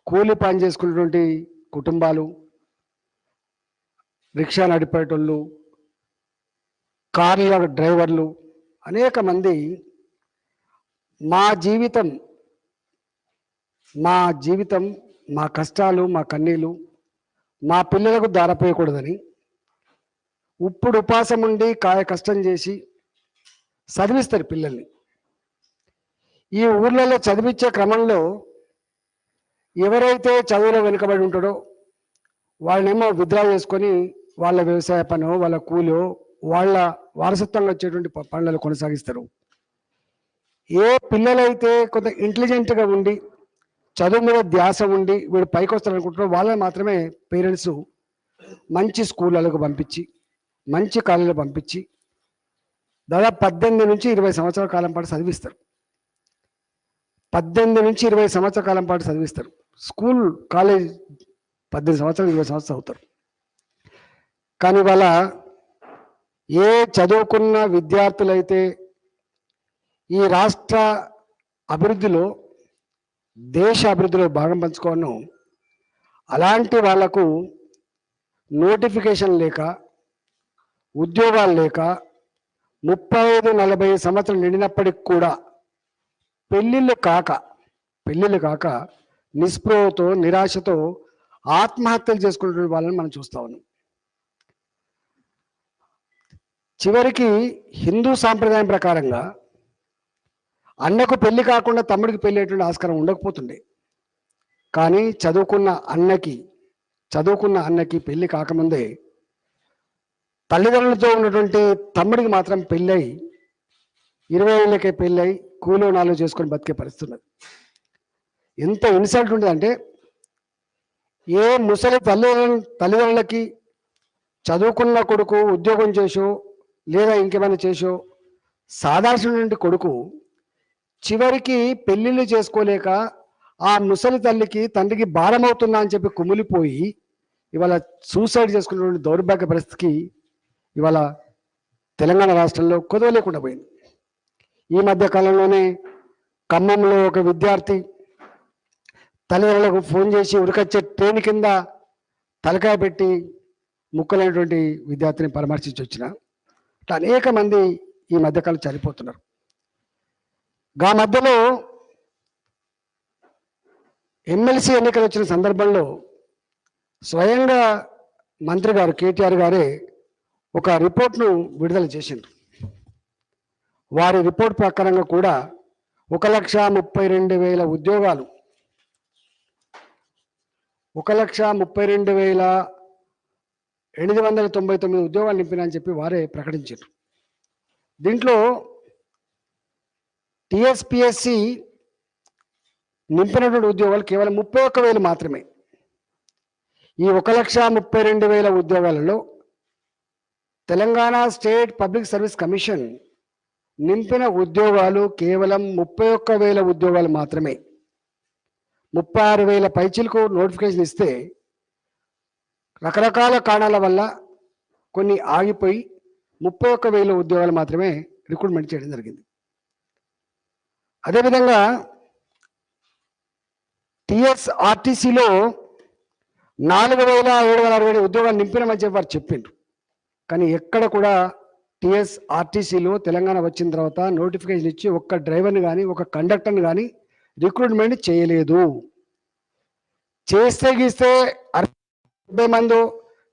కూలి పని చేసుకున్నటువంటి కుటుంబాలు, రిక్షా నడిపేటోళ్ళు, కార్ల డ్రైవర్లు అనేక మంది మా జీవితం మా కష్టాలు, మా కన్నీళ్ళు మా పిల్లలకు దారపోయకూడదని ఇప్పుడు ఉపాసం ఉండి కాయ కష్టం చేసి చదివిస్తారు పిల్లల్ని. ఈ ఊర్లలో చదివించే క్రమంలో ఎవరైతే చదువులో వెనుకబడి ఉంటాడో వాళ్ళనేమో విత్డ్రా చేసుకొని వాళ్ళ వ్యవసాయ పనో, వాళ్ళ కూలో, వాళ్ళ వారసత్వంగా వచ్చేటువంటి పనులను కొనసాగిస్తారు. ఏ పిల్లలైతే కొంత ఇంటెలిజెంట్గా ఉండి చదువు మీద ధ్యాస ఉండి వీడు పైకి వస్తారనుకుంటారో వాళ్ళని మాత్రమే పేరెంట్స్ మంచి స్కూళ్ళకు పంపించి, మంచి కాలేజీలో పంపించి దాదాపు 18 నుంచి 20 సంవత్సరాల కాలం పాటు చదివిస్తారు. 18 నుంచి 20 సంవత్సరాల కాలం పాటు చదివిస్తారు. స్కూల్, కాలేజ్ 18 సంవత్సరాలు 20 సంవత్సరాలు అవుతారు. కానీ వాళ్ళ ఏ చదువుకున్న విద్యార్థులైతే ఈ రాష్ట్ర అభివృద్ధిలో, దేశ అభివృద్ధిలో భాగం పంచుకోను, అలాంటి వాళ్లకు నోటిఫికేషన్ లేక, ఉద్యోగాలు లేక 35-40 సంవత్సరాలు నిండినప్పటికి కూడా పెళ్ళిళ్ళు కాక నిస్పృహతో, నిరాశతో ఆత్మహత్యలు చేసుకునే వాళ్ళని మనం చూస్తా ఉన్నాం. చివరికి హిందూ సాంప్రదాయం ప్రకారంగా అన్నకు పెళ్లి కాకుండా తమ్ముడికి పెళ్లి అయ్యేటువంటి ఆస్కారం ఉండకపోతుండే. కానీ చదువుకున్న అన్నకి పెళ్లి కాకముందే తల్లిదండ్రులతో ఉన్నటువంటి తమ్ముడికి మాత్రం పెళ్ళై 20 ఏళ్ళకే పెళ్ళై కూలో నాలో చేసుకొని బతికే పరిస్థితి ఉన్నది. ఎంత ఇన్సల్ట్ ఉండదంటే, ఏ ముసలి తల్లిదండ్రులకి చదువుకున్న కొడుకు ఉద్యోగం చేసో లేదా ఇంకేమైనా చేసో సాధారణ కొడుకు చివరికి పెళ్ళిళ్ళు చేసుకోలేక ఆ ముసలి తల్లికి తండ్రికి భారం అవుతున్నా అని చెప్పి కుమిలిపోయి ఇవాళ సూసైడ్ చేసుకున్నటువంటి దౌర్భాగ్య పరిస్థితికి ఇవాళ తెలంగాణ రాష్ట్రంలో కుదవలేకుండా పోయింది. ఈ మధ్య కాలంలోనే ఖమ్మంలో ఒక విద్యార్థి తల్లిదండ్రులకు ఫోన్ చేసి ఉరికొచ్చే ట్రైన్ కింద తలకాయ పెట్టి ముక్కలైనటువంటి విద్యార్థిని పరామర్శించి వచ్చిన అనేక మంది ఈ మధ్యకాలం చనిపోతున్నారు. గా మధ్యలో ఎమ్మెల్సీ ఎన్నికలు వచ్చిన సందర్భంలో స్వయంగా మంత్రి గారు కేటీఆర్ గారే ఒక రిపోర్ట్ను విడుదల చేసిండ్రు. వారి రిపోర్ట్ ప్రకారంగా కూడా 1,32,000 ఉద్యోగాలు, 1,32,899 ఉద్యోగాలు నింపినని చెప్పి వారే ప్రకటించారు. దీంట్లో టీఎస్పీఎస్సి నింపినటువంటి ఉద్యోగాలు కేవలం 31,000 మాత్రమే. ఈ 1,32,000 ఉద్యోగాలలో Telangana state public service commission నింపిన ఉద్యోగాలు కేవలం 31,000 ఉద్యోగాలు మాత్రమే. 36,000 పైచీలకు నోటిఫికేషన్ ఇస్తే రకరకాల కారణాల వల్ల కొన్ని ఆగిపోయి 31,000 ఉద్యోగాలు మాత్రమే రిక్రూట్మెంట్ చేయడం జరిగింది. అదేవిధంగా టీఎస్ఆర్టీసీలో 4,760 ఉద్యోగాలు నింపినామని చెప్పి వారు చెప్పిండ్రు. కానీ ఎక్కడ కూడా టీఎస్ఆర్టీసీలో తెలంగాణ వచ్చిన తర్వాత నోటిఫికేషన్ ఇచ్చి ఒక్క డ్రైవర్ని కానీ ఒక కండక్టర్ని కానీ రిక్రూట్మెంట్ చేయలేదు. చేస్తే గీస్తే 60 మంది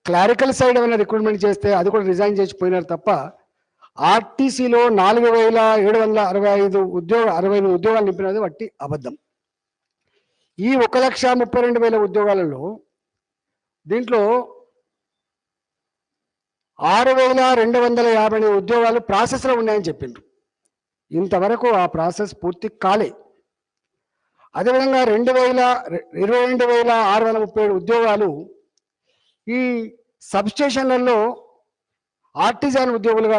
క్లారికల్ సైడ్ ఏమైనా రిక్రూట్మెంట్ చేస్తే అది కూడా రిజైన్ చేసిపోయినారు తప్ప ఆర్టీసీలో 4,765 ఉద్యోగాలు నింపినది వట్టి అబద్ధం. ఈ 1,32,000 ఉద్యోగాలలో దీంట్లో 6,250 ఉద్యోగాలు ప్రాసెస్లో ఉన్నాయని చెప్పిండ్రు. ఇంతవరకు ఆ ప్రాసెస్ పూర్తి కాలే. అదేవిధంగా 22,637 ఉద్యోగాలు ఈ సబ్స్టేషన్లలో ఆర్టిజాన్ ఉద్యోగులుగా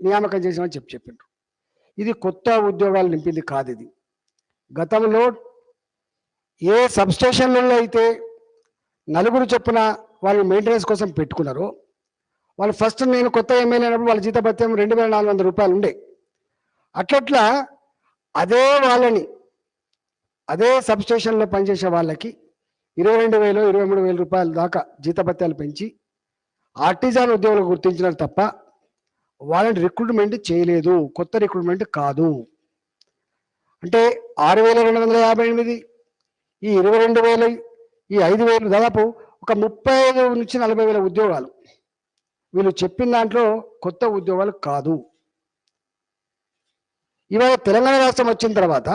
నియామకం చేసామని చెప్పిండ్రు. ఇది కొత్త ఉద్యోగాలు నింపింది కాదు. ఇది గతంలో ఏ సబ్స్టేషన్లలో అయితే 4 చొప్పున వాళ్ళు మెయింటెనెన్స్ కోసం పెట్టుకున్నారో వాళ్ళు ఫస్ట్ నేను కొత్త ఎమ్మెల్యే అయినప్పుడు వాళ్ళ జీతభత్యం 2,400 రూపాయలు ఉండే. అట్లా అదే వాళ్ళని అదే సబ్స్టేషన్లో పనిచేసే వాళ్ళకి 22,000 23,000 రూపాయల దాకా జీతభత్యాలు పెంచి ఆర్టిజాన్ ఉద్యోగులు గుర్తించినారు తప్ప వాళ్ళని రిక్రూట్మెంట్ చేయలేదు, కొత్త రిక్రూట్మెంట్ కాదు. అంటే 6,258, ఈ 22,000, ఈ 5,000 దాదాపు ఒక 35 నుంచి 40,000 ఉద్యోగాలు వీళ్ళు చెప్పిన దాంట్లో కొత్త ఉద్యోగాలు కాదు. ఇవాళ తెలంగాణ రాష్ట్రం వచ్చిన తర్వాత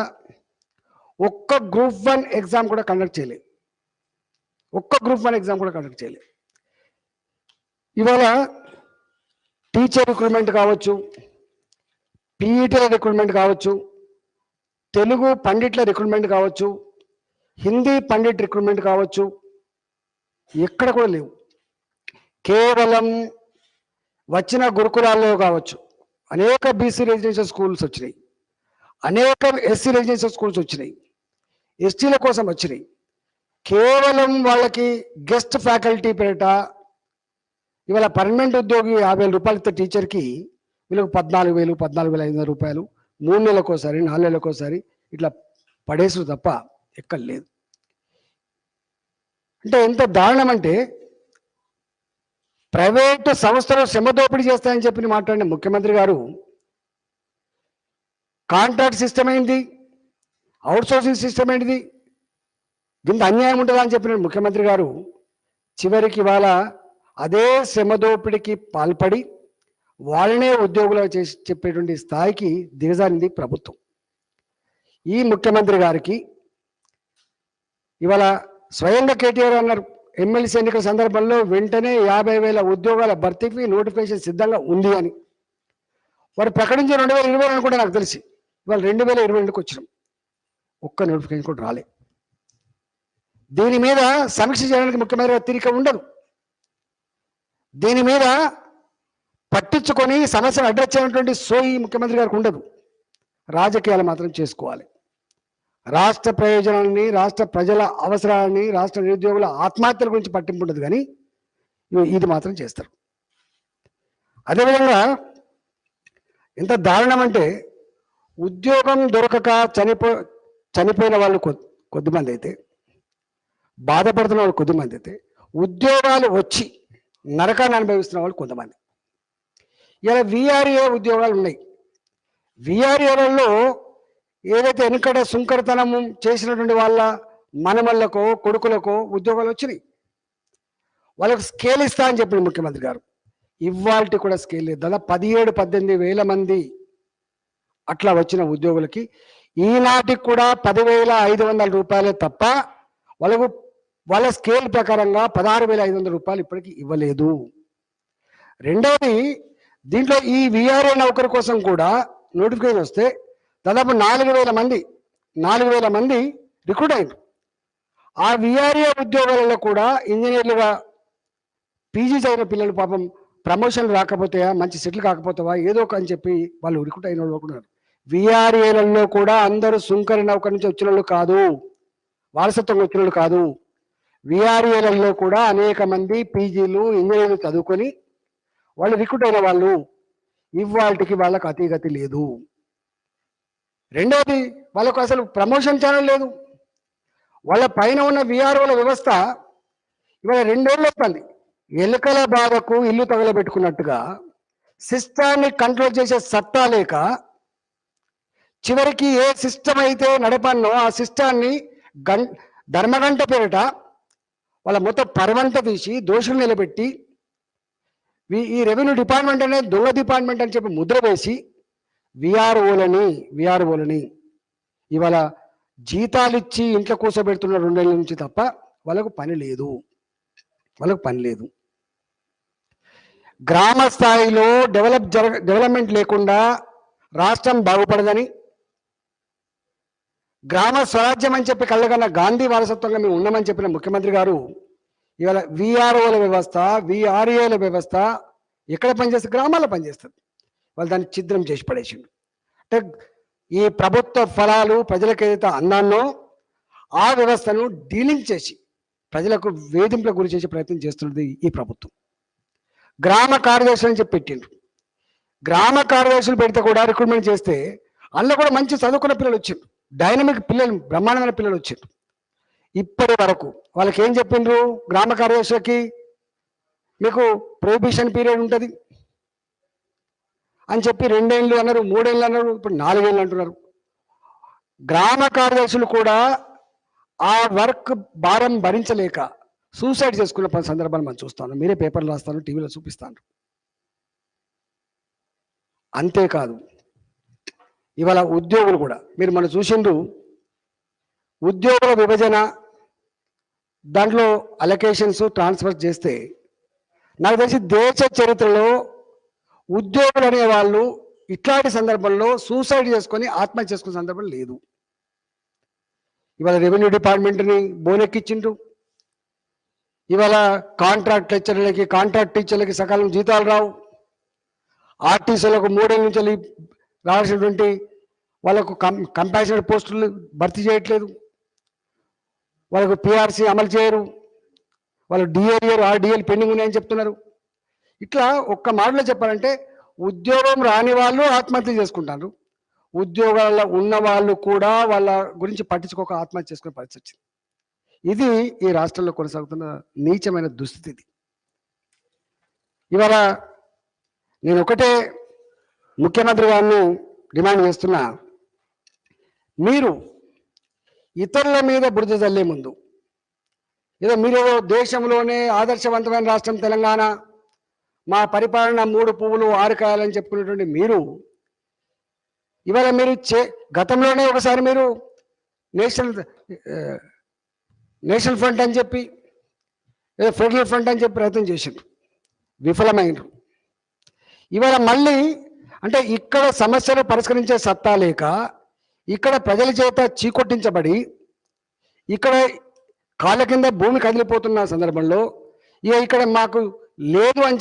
ఒక్క గ్రూప్ 1 ఎగ్జామ్ కూడా కండక్ట్ చేయలేదు, ఒక్క గ్రూప్ 1 ఎగ్జామ్ కూడా కండక్ట్ చేయలేదు. ఇవాళ టీచర్ రిక్రూట్మెంట్ కావచ్చు, పీఈటీల రిక్రూట్మెంట్ కావచ్చు, తెలుగు పండిట్ల రిక్రూట్మెంట్ కావచ్చు, హిందీ పండిట్ రిక్రూట్మెంట్ కావచ్చు, ఎక్కడ కూడా లేవు. కేవలం వచ్చిన గురుకులాల్లో కావచ్చు, అనేక బీసీ రెసిడెన్షియల్ స్కూల్స్ వచ్చినాయి, అనేక ఎస్సీ రెసిడెన్షియల్ స్కూల్స్ వచ్చినాయి, ఎస్టీల కోసం వచ్చినాయి. కేవలం వాళ్ళకి గెస్ట్ ఫ్యాకల్టీ పేరిట ఇవాళ పర్మనెంట్ ఉద్యోగి 50,000 రూపాయలు ఇస్తే టీచర్కి వీళ్ళకి 14,000, 14,500 రూపాయలు 3 నెలలకోసారి 4 నెలలకోసారి ఇట్లా పడేసు తప్ప ఎక్కడ లేదు. అంటే ఎంత దారుణం అంటే ప్రైవేటు సంస్థలు శ్రమ దోపిడీ చేస్తాయని చెప్పి మాట్లాడిన ముఖ్యమంత్రి గారు కాంట్రాక్ట్ సిస్టమ్ ఏంటి, అవుట్సోర్సింగ్ సిస్టమ్ ఏంటిది, దీంతో అన్యాయం ఉంటుందా అని చెప్పిన ముఖ్యమంత్రి గారు చివరికి ఇవాళ అదే శ్రమ దోపిడీకి పాల్పడి వాళ్ళనే ఉద్యోగులు చేసి చెప్పేటువంటి స్థాయికి దిగజారింది ప్రభుత్వం. ఈ ముఖ్యమంత్రి గారికి ఇవాళ స్వయంగా కేటీఆర్ అన్నారు, ఎమ్మెల్సీ ఎన్నికల సందర్భంలో వెంటనే 50,000 ఉద్యోగాల భర్తీకి నోటిఫికేషన్ సిద్ధంగా ఉంది అని వారు ప్రకటించి 2020 అనుకుంటే నాకు తెలిసి ఇవాళ 2022కి వచ్చినాం, ఒక్క నోటిఫికేషన్ కూడా రాలే. దీని మీద సమీక్ష చేయడానికి ముఖ్యమంత్రి తీరిక ఉండదు. దీని మీద పట్టించుకొని సమస్యను అడ్రస్ చేయనటువంటి సోయి ముఖ్యమంత్రి గారికి ఉండదు. రాజకీయాలు మాత్రం చేసుకోవాలి. రాష్ట్ర ప్రయోజనాన్ని, రాష్ట్ర ప్రజల అవసరాలని, రాష్ట్ర నిరుద్యోగుల ఆత్మహత్యల గురించి పట్టింపు ఉండదు, కానీ ఇది మాత్రం చేస్తారు. అదేవిధంగా ఎంత దారుణం అంటే ఉద్యోగం దొరకక చనిపోయిన వాళ్ళు కొద్దిమంది అయితే, బాధపడుతున్న వాళ్ళు కొద్దిమంది అయితే, ఉద్యోగాలు వచ్చి నరకాన్ని అనుభవిస్తున్న వాళ్ళు కొంతమంది. ఇలా వీఆర్ఏ ఉద్యోగాలు ఉన్నాయి. వీఆర్ఏలలో ఏదైతే వెనుకట సుంకరతనము చేసినటువంటి వాళ్ళ మనమళ్ళకో కొడుకులకో ఉద్యోగాలు వచ్చినాయి. వాళ్ళకు స్కేల్ ఇస్తా అని చెప్పిన ముఖ్యమంత్రి గారు, ఇవాల్టి కూడా స్కేల్ లేదు. దాదాపు 17-18 వేల మంది అట్లా వచ్చిన ఉద్యోగులకి ఈనాటికి కూడా 10,500 రూపాయలే తప్ప వాళ్ళ స్కేల్ ప్రకారంగా 16,500 రూపాయలు ఇప్పటికీ ఇవ్వలేదు. రెండవది, దీంట్లో ఈ వీఆర్ఏ నౌకరు కోసం కూడా నోటిఫికేషన్ వస్తే దాదాపు 4,000 మంది రిక్రూట్ అయ్యారు. ఆ వీఆర్ఏ ఉద్యోగాలలో కూడా ఇంజనీర్లుగా పీజీ చదివిన పిల్లలు పాపం ప్రమోషన్ రాకపోతాయా, మంచి సెటిల్ కాకపోతావా, ఏదో ఒక అని చెప్పి వాళ్ళు రిక్రూట్ అయిన వాళ్ళు కూడా. వీఆర్ఏలలో కూడా అందరూ సుంకరి నౌకర్ నుంచి వచ్చిన వాళ్ళు కాదు, వారసత్వంగా వచ్చిన వాళ్ళు కాదు. వీఆర్ఏలలో కూడా అనేక మంది పీజీలు ఇంజనీర్లు చదువుకొని వాళ్ళు రిక్రూట్ అయిన వాళ్ళు. ఇవాళకి వాళ్ళకు అతిగతి లేదు. రెండవది, వాళ్ళకు అసలు ప్రమోషన్ ఛానల్ లేదు. వాళ్ళ పైన ఉన్న వీఆర్ఓల వ్యవస్థ ఇవాళ 2 ఏళ్ళు అవుతుంది. ఎలుకల బాధకు ఇల్లు తగలబెట్టుకున్నట్టుగా సిస్టాన్ని కంట్రోల్ చేసే సత్తా లేక చివరికి ఏ సిస్టమ్ అయితే నడపన్నో ఆ సిస్టాన్ని ధర్మగంట పేరిట వాళ్ళ మొత్తం పరవంట తీసి దోషులు నిలబెట్టి ఈ రెవెన్యూ డిపార్ట్మెంట్ అనేది దొంగ డిపార్ట్మెంట్ అని చెప్పి ముద్ర వేసి విఆర్ఓలని ఇవాళ జీతాలు ఇచ్చి ఇంట్లో కూర్చోబెడుతున్న 2 ఏళ్ళ నుంచి తప్ప వాళ్ళకు పని లేదు. గ్రామ స్థాయిలో డెవలప్మెంట్ లేకుండా రాష్ట్రం బాగుపడదని, గ్రామ స్వరాజ్యం అని చెప్పి కళ్ళగన్న గాంధీ వారసత్వంగా మేము ఉన్నామని చెప్పిన ముఖ్యమంత్రి గారు ఇవాళ వీఆర్ఓల వ్యవస్థ, వీఆర్ఏల వ్యవస్థ ఎక్కడ పనిచేస్తుంది? గ్రామాల్లో పనిచేస్తుంది. వాళ్ళు దాన్ని ఛిద్రం చేసి పడేసిండు. అంటే ఈ ప్రభుత్వ ఫలాలు ప్రజలకు ఏదైతే అందాన్నో ఆ వ్యవస్థను డీలింగ్ చేసి ప్రజలకు వేధింపులకు గురి చేసే ప్రయత్నం చేస్తున్నది ఈ ప్రభుత్వం. గ్రామ కార్యదర్శులు అని చెప్పి పెట్టిండ్రు. గ్రామ కార్యదర్శులు పెడితే కూడా రిక్రూట్మెంట్ చేస్తే అందులో కూడా మంచి చదువుకున్న పిల్లలు వచ్చారు, డైనమిక్ పిల్లలు, బ్రహ్మాండమైన పిల్లలు వచ్చారు. ఇప్పటి వరకు వాళ్ళకి ఏం చెప్పిండ్రు? గ్రామ కార్యదర్శులకి మీకు ప్రొహిబిషన్ పీరియడ్ ఉంటుంది అని చెప్పి 2 ఏళ్ళు అన్నారు, 3 ఏళ్ళు అన్నారు, ఇప్పుడు 4 ఏళ్ళు అంటున్నారు. గ్రామ కార్యదర్శులు కూడా ఆ వర్క్ భారం భరించలేక సూసైడ్ చేసుకున్న సందర్భాలు మనం చూస్తాను. మీరే పేపర్లు రాస్తాను, టీవీలో చూపిస్తాను. అంతేకాదు ఇవాళ ఉద్యోగులు కూడా మీరు మనం చూసిండ్రు, ఉద్యోగుల విభజన దాంట్లో అలొకేషన్స్ ట్రాన్స్ఫర్ చేస్తే నాకు తెలిసి దేశ చరిత్రలో ఉద్యోగులు అనే వాళ్ళు ఇట్లాంటి సందర్భంలో సూసైడ్ చేసుకొని ఆత్మహత్య చేసుకునే సందర్భం లేదు. ఇవాళ రెవెన్యూ డిపార్ట్మెంట్ని బోనెక్కిచ్చిండ్రు. ఇవాళ కాంట్రాక్ట్ లెక్చరర్లకి, కాంట్రాక్ట్ టీచర్లకి సకాలం జీతాలు రావు. ఆర్టీసీలకు 3 ఏళ్ళ నుంచి రావాల్సినటువంటి వాళ్ళకు కంపాషనెట్ పోస్టులు భర్తీ చేయట్లేదు. వాళ్ళకు పిఆర్సీ అమలు చేయరు. వాళ్ళు డిఏఆర్ ఆర్డిఎల్ పెండింగ్ ఉన్నాయని చెప్తున్నారు. ఇట్లా ఒక్క మాటలో చెప్పాలంటే ఉద్యోగం రాని వాళ్ళు ఆత్మహత్య చేసుకుంటారు, ఉద్యోగాల్లో ఉన్న వాళ్ళు కూడా వాళ్ళ గురించి పట్టించుకోక ఆత్మహత్య చేసుకునే పరిస్థితి వచ్చింది. ఇది ఈ రాష్ట్రంలో కొనసాగుతున్న నీచమైన దుస్థితి. ఇవాళ నేను ఒకటే ముఖ్యమంత్రి గారిని డిమాండ్ చేస్తున్నా, మీరు ఇతరుల మీద బురద జల్లే ముందు ఏదో మీరేదో దేశంలోనే ఆదర్శవంతమైన రాష్ట్రం తెలంగాణ, మా పరిపాలన 3 పువ్వులు 6 కాయాలని చెప్పుకునేటువంటి మీరు ఇవాళ మీరు గతంలోనే ఒకసారి మీరు నేషనల్ ఫ్రంట్ అని చెప్పి ఏదో ఫెడరల్ ఫ్రంట్ అని చెప్పి ప్రయత్నం చేసిండ్రు, విఫలమైనరు. ఇవాళ మళ్ళీ అంటే ఇక్కడ సమస్యలు పరిష్కరించే సత్తా లేక ఇక్కడ ప్రజల చేత చీకొట్టించబడి ఇక్కడ కాళ్ళ కింద భూమి కదిలిపోతున్న సందర్భంలో ఇక ఇక్కడ మాకు లేదు అని